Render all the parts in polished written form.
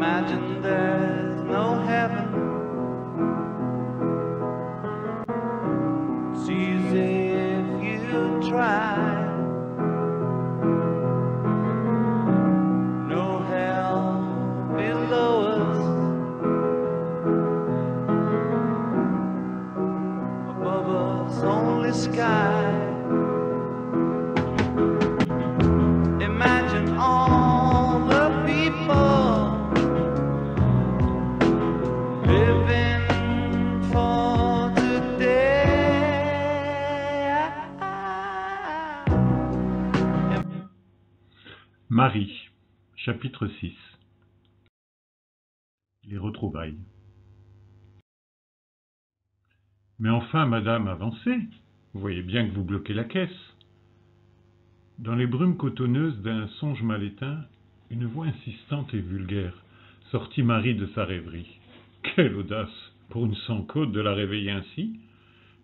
Imagine there's no heaven. It's easy if you try. No hell below us. Above us only sky. Imagine all the people living for today. Marie, chapitre 6. Les retrouvailles. Mais enfin, madame, avancez. Vous voyez bien que vous bloquez la caisse. Dans les brumes cotonneuses d'un songe mal éteint, une voix insistante et vulgaire sortit Marie de sa rêverie. Quelle audace, pour une sans-côte, de la réveiller ainsi.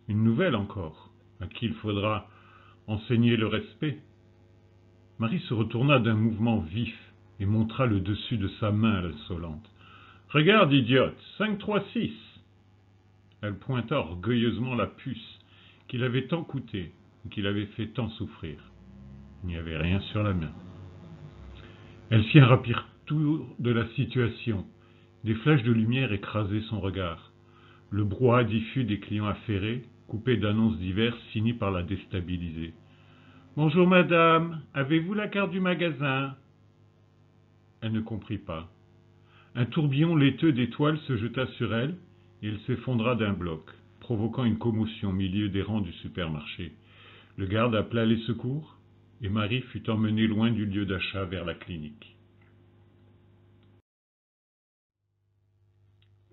Une nouvelle encore, à qui il faudra enseigner le respect. Marie se retourna d'un mouvement vif et montra le dessus de sa main à l'insolente. « Regarde, idiote, 5, 3, 6 !» Elle pointa orgueilleusement la puce qui l'avait tant coûté et qui l'avait fait tant souffrir. Il n'y avait rien sur la main. Elle fit un rapide tour de la situation. Des flèches de lumière écrasaient son regard. Le brouhaha diffus des clients affairés, coupé d'annonces diverses, finit par la déstabiliser. « Bonjour madame, avez-vous la carte du magasin ?» Elle ne comprit pas. Un tourbillon laiteux d'étoiles se jeta sur elle et elle s'effondra d'un bloc, provoquant une commotion au milieu des rangs du supermarché. Le garde appela les secours et Marie fut emmenée loin du lieu d'achat vers la clinique.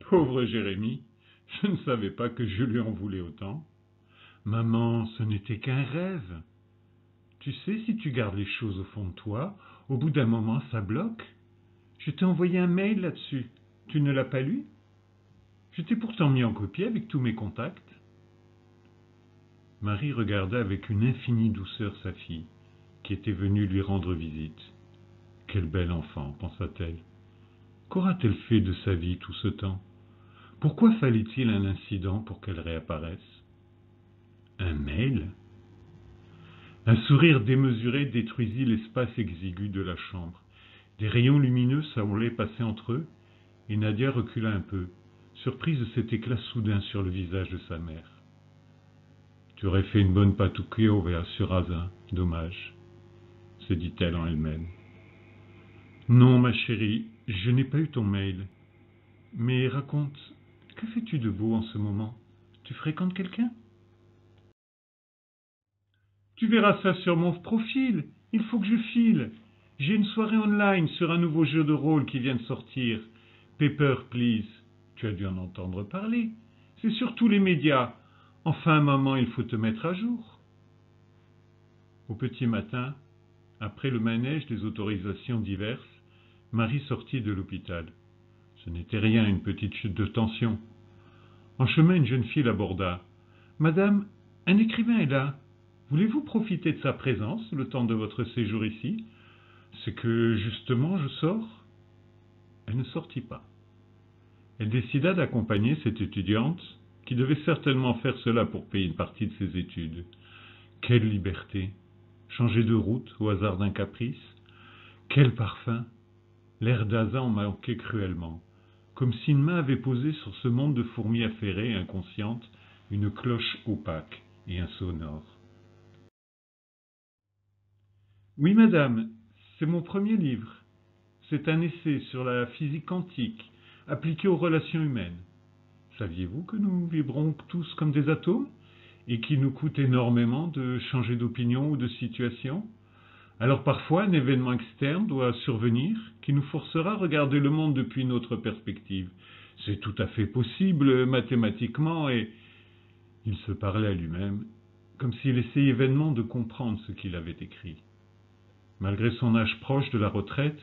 Pauvre Jérémie, je ne savais pas que je lui en voulais autant. Maman, ce n'était qu'un rêve. Tu sais, si tu gardes les choses au fond de toi, au bout d'un moment, ça bloque. Je t'ai envoyé un mail là-dessus. Tu ne l'as pas lu? Je t'ai pourtant mis en copie avec tous mes contacts. Marie regarda avec une infinie douceur sa fille, qui était venue lui rendre visite. Quel bel enfant, pensa-t-elle. Qu'aura-t-elle fait de sa vie tout ce temps? Pourquoi fallait-il un incident pour qu'elle réapparaisse? Un mail? Un sourire démesuré détruisit l'espace exigu de la chambre. Des rayons lumineux semblaient passer entre eux, et Nadia recula un peu, surprise de cet éclat soudain sur le visage de sa mère. Tu aurais fait une bonne patuquio vers Suraza, dommage, se dit-elle en elle-même. Non, ma chérie, je n'ai pas eu ton mail. Mais raconte, que fais-tu de beau en ce moment? Tu fréquentes quelqu'un? Tu verras ça sur mon profil. Il faut que je file. J'ai une soirée online sur un nouveau jeu de rôle qui vient de sortir. Paper, Please. Tu as dû en entendre parler. C'est sur tous les médias. Enfin, maman, il faut te mettre à jour. Au petit matin, après le manège des autorisations diverses, Marie sortit de l'hôpital. Ce n'était rien, une petite chute de tension. En chemin, une jeune fille l'aborda. « Madame, un écrivain est là. Voulez-vous profiter de sa présence le temps de votre séjour ici? C'est que, justement, je sors. » Elle ne sortit pas. Elle décida d'accompagner cette étudiante, qui devait certainement faire cela pour payer une partie de ses études. Quelle liberté! Changer de route au hasard d'un caprice. Quel parfum! L'air d'Aza en manquait cruellement, comme si une main avait posé sur ce monde de fourmis affairées, inconscientes, une cloche opaque et insonore. Oui, madame, c'est mon premier livre. C'est un essai sur la physique quantique, appliquée aux relations humaines. Saviez-vous que nous vibrons tous comme des atomes et qu'il nous coûte énormément de changer d'opinion ou de situation? Alors parfois, un événement externe doit survenir qui nous forcera à regarder le monde depuis une autre perspective. C'est tout à fait possible mathématiquement et... Il se parlait à lui-même, comme s'il essayait vainement de comprendre ce qu'il avait écrit. Malgré son âge proche de la retraite,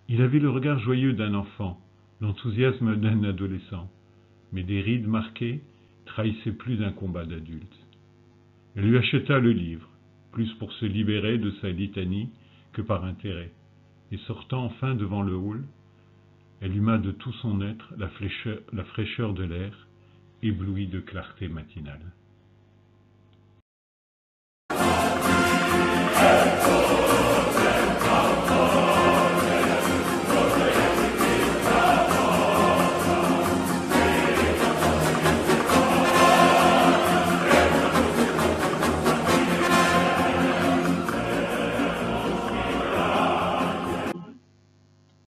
il avait le regard joyeux d'un enfant, l'enthousiasme d'un adolescent, mais des rides marquées trahissaient plus d'un combat d'adulte. Elle lui acheta le livre, plus pour se libérer de sa litanie que par intérêt, et sortant enfin devant le hall, Elle huma de tout son être la fraîcheur de l'air, ébloui de clarté matinale.